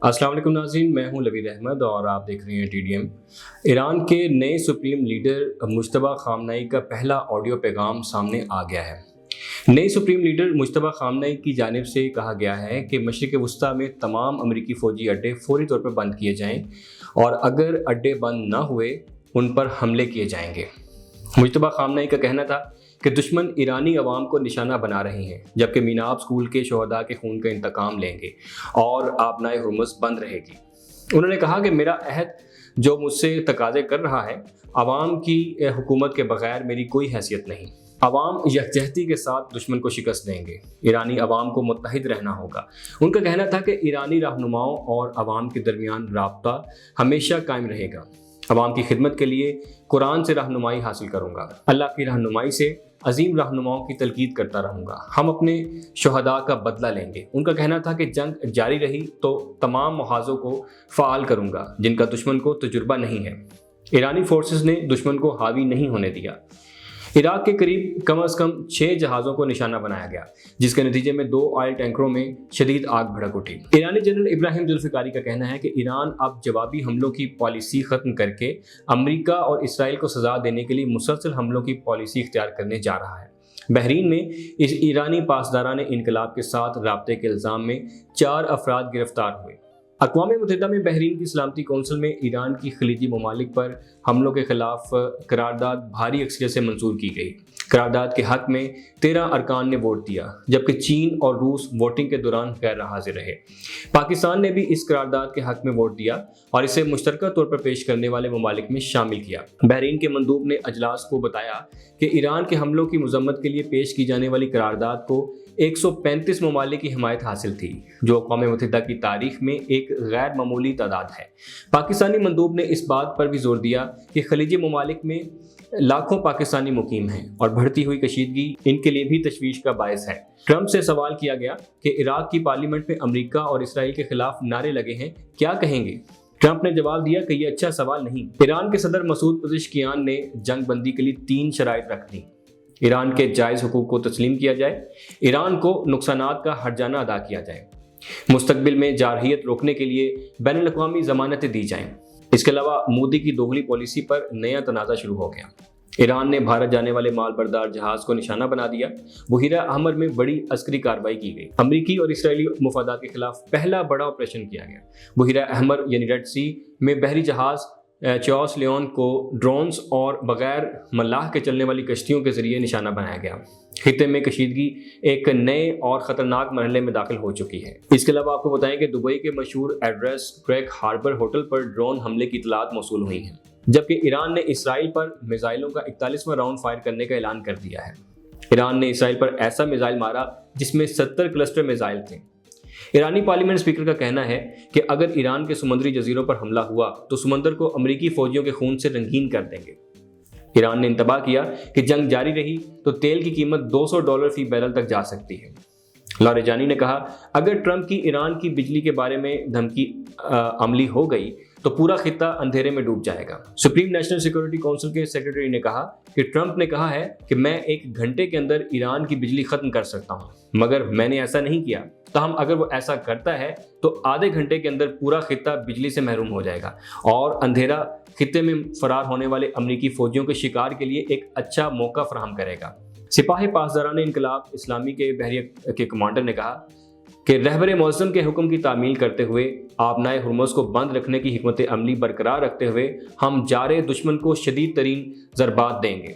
السلام علیکم ناظرین، میں ہوں لبید احمد اور آپ دیکھ رہے ہیں ٹی ڈی ایم۔ ایران کے نئے سپریم لیڈر مجتبیٰ خامنہئی کا پہلا آڈیو پیغام سامنے آ گیا ہے۔ نئے سپریم لیڈر مجتبیٰ خامنہئی کی جانب سے کہا گیا ہے کہ مشرق وسطیٰ میں تمام امریکی فوجی اڈے فوری طور پر بند کیے جائیں اور اگر اڈے بند نہ ہوئے ان پر حملے کیے جائیں گے۔ مجتبیٰ خامنہئی کا کہنا تھا کہ دشمن ایرانی عوام کو نشانہ بنا رہے ہیں، جبکہ میناب اسکول کے شہداء کے خون کا انتقام لیں گے اور آبنائے ہرمز بند رہے گی۔ انہوں نے کہا کہ میرا عہد جو مجھ سے تقاضے کر رہا ہے، عوام کی حکومت کے بغیر میری کوئی حیثیت نہیں۔ عوام یکجہتی کے ساتھ دشمن کو شکست دیں گے، ایرانی عوام کو متحد رہنا ہوگا۔ ان کا کہنا تھا کہ ایرانی رہنماؤں اور عوام کے درمیان رابطہ ہمیشہ قائم رہے گا۔ عوام کی خدمت کے لیے قرآن سے رہنمائی حاصل کروں گا، اللہ کی رہنمائی سے عظیم رہنماؤں کی تلقین کرتا رہوں گا، ہم اپنے شہداء کا بدلہ لیں گے۔ ان کا کہنا تھا کہ جنگ جاری رہی تو تمام محاذوں کو فعال کروں گا جن کا دشمن کو تجربہ نہیں ہے۔ ایرانی فورسز نے دشمن کو حاوی نہیں ہونے دیا۔ عراق کے قریب کم از کم 6 جہازوں کو نشانہ بنایا گیا، جس کے نتیجے میں 2 آئل ٹینکروں میں شدید آگ بھڑک اٹھی۔ ایرانی جنرل ابراہیم ذوالفقاری کا کہنا ہے کہ ایران اب جوابی حملوں کی پالیسی ختم کر کے امریکہ اور اسرائیل کو سزا دینے کے لیے مسلسل حملوں کی پالیسی اختیار کرنے جا رہا ہے۔ بحرین میں اس ایرانی پاسداران انقلاب کے ساتھ رابطے کے الزام میں 4 افراد گرفتار ہوئے۔ اقوام متحدہ میں بحرین کی سلامتی کونسل میں ایران کی خلیجی ممالک پر حملوں کے خلاف قرارداد بھاری اکثریت سے منظور کی گئی۔ قرارداد کے حق میں 13 ارکان نے ووٹ دیا، جبکہ چین اور روس ووٹنگ کے دوران غیر حاضر رہے۔ پاکستان نے بھی اس قرارداد کے حق میں ووٹ دیا اور اسے مشترکہ طور پر پیش کرنے والے ممالک میں شامل کیا۔ بحرین کے مندوب نے اجلاس کو بتایا کہ ایران کے حملوں کی مذمت کے لیے پیش کی جانے والی قرارداد کو 135 ممالک کی حمایت حاصل تھی، جو اقوام متحدہ کی تاریخ میں ایک غیر معمولی تعداد ہے۔ پاکستانی مندوب نے اس بات پر بھی زور دیا کہ خلیجی ممالک میں لاکھوں پاکستانی مقیم ہیں اور بڑھتی ہوئی کشیدگی ان کے لیے بھی تشویش کا باعث ہے۔ ٹرمپ سے سوال کیا گیا کہ عراق کی پارلیمنٹ میں امریکہ اور اسرائیل کے خلاف نعرے لگے ہیں، کیا کہیں گے؟ ٹرمپ نے جواب دیا کہ یہ اچھا سوال نہیں۔ ایران کے صدر مسعود پزشکیان نے جنگ بندی کے لیے 3 شرائط رکھ دیں۔ ایران کے جائز حقوق کو تسلیم کیا جائے، ایران کو نقصانات کا ہرجانہ ادا کیا جائے، مستقبل میں جارحیت روکنے کے لیے بین الاقوامی ضمانتیں دی جائیں۔ اس کے علاوہ مودی کی دوغلی پالیسی پر نیا تنازع شروع ہو گیا۔ ایران نے بھارت جانے والے مال بردار جہاز کو نشانہ بنا دیا۔ بحیرہ احمر میں بڑی عسکری کارروائی کی گئی۔ امریکی اور اسرائیلی مفادات کے خلاف پہلا بڑا آپریشن کیا گیا۔ بحیرہ احمر یعنی ریڈ سی میں بحری جہاز چیوس لیون کو ڈرونز اور بغیر ملاح کے چلنے والی کشتیوں کے ذریعے نشانہ بنایا گیا۔ خطے میں کشیدگی ایک نئے اور خطرناک مرحلے میں داخل ہو چکی ہے۔ اس کے علاوہ آپ کو بتائیں کہ دبئی کے مشہور ایڈریس کریک ہاربر ہوٹل پر ڈرون حملے کی اطلاعات موصول ہوئی ہیں، جبکہ ایران نے اسرائیل پر میزائلوں کا 41واں راؤنڈ فائر کرنے کا اعلان کر دیا ہے۔ ایران نے اسرائیل پر ایسا میزائل مارا جس میں 70 کلسٹر میزائل تھے۔ ایرانی پارلیمنٹ اسپیکر کا کہنا ہے کہ اگر ایران کے سمندری جزیروں پر حملہ ہوا تو سمندر کو امریکی فوجیوں کے خون سے رنگین کر دیں گے۔ ایران نے انتباہ کیا کہ جنگ جاری رہی تو تیل کی قیمت $200 فی بیرل تک جا سکتی ہے۔ لاریجانی نے کہا اگر ٹرمپ کی ایران کی بجلی کے بارے میں دھمکی عملی ہو گئی تو پورا خطہ اندھیرے میں ڈوب جائے گا۔ سپریم نیشنل سیکورٹی کونسل کے سیکرٹری نے کہا کہ ٹرمپ نے کہا ہے کہ میں 1 گھنٹے کے اندر ایران کی بجلی ختم کر سکتا ہوں، مگر میں نے ایسا نہیں کیا۔ تاہم اگر وہ ایسا کرتا ہے تو آدھے گھنٹے کے اندر پورا خطہ بجلی سے محروم ہو جائے گا اور اندھیرا خطے میں فرار ہونے والے امریکی فوجیوں کے شکار کے لیے ایک اچھا موقع فراہم کرے گا۔ سپاہی پاسداران انقلاب اسلامی کے بحریہ کے کمانڈر نے کہا کہ رہبر معظم کے حکم کی تعمیل کرتے ہوئے آبنائے ہرمز کو بند رکھنے کی حکمت عملی برقرار رکھتے ہوئے ہم جارے دشمن کو شدید ترین ضربات دیں گے۔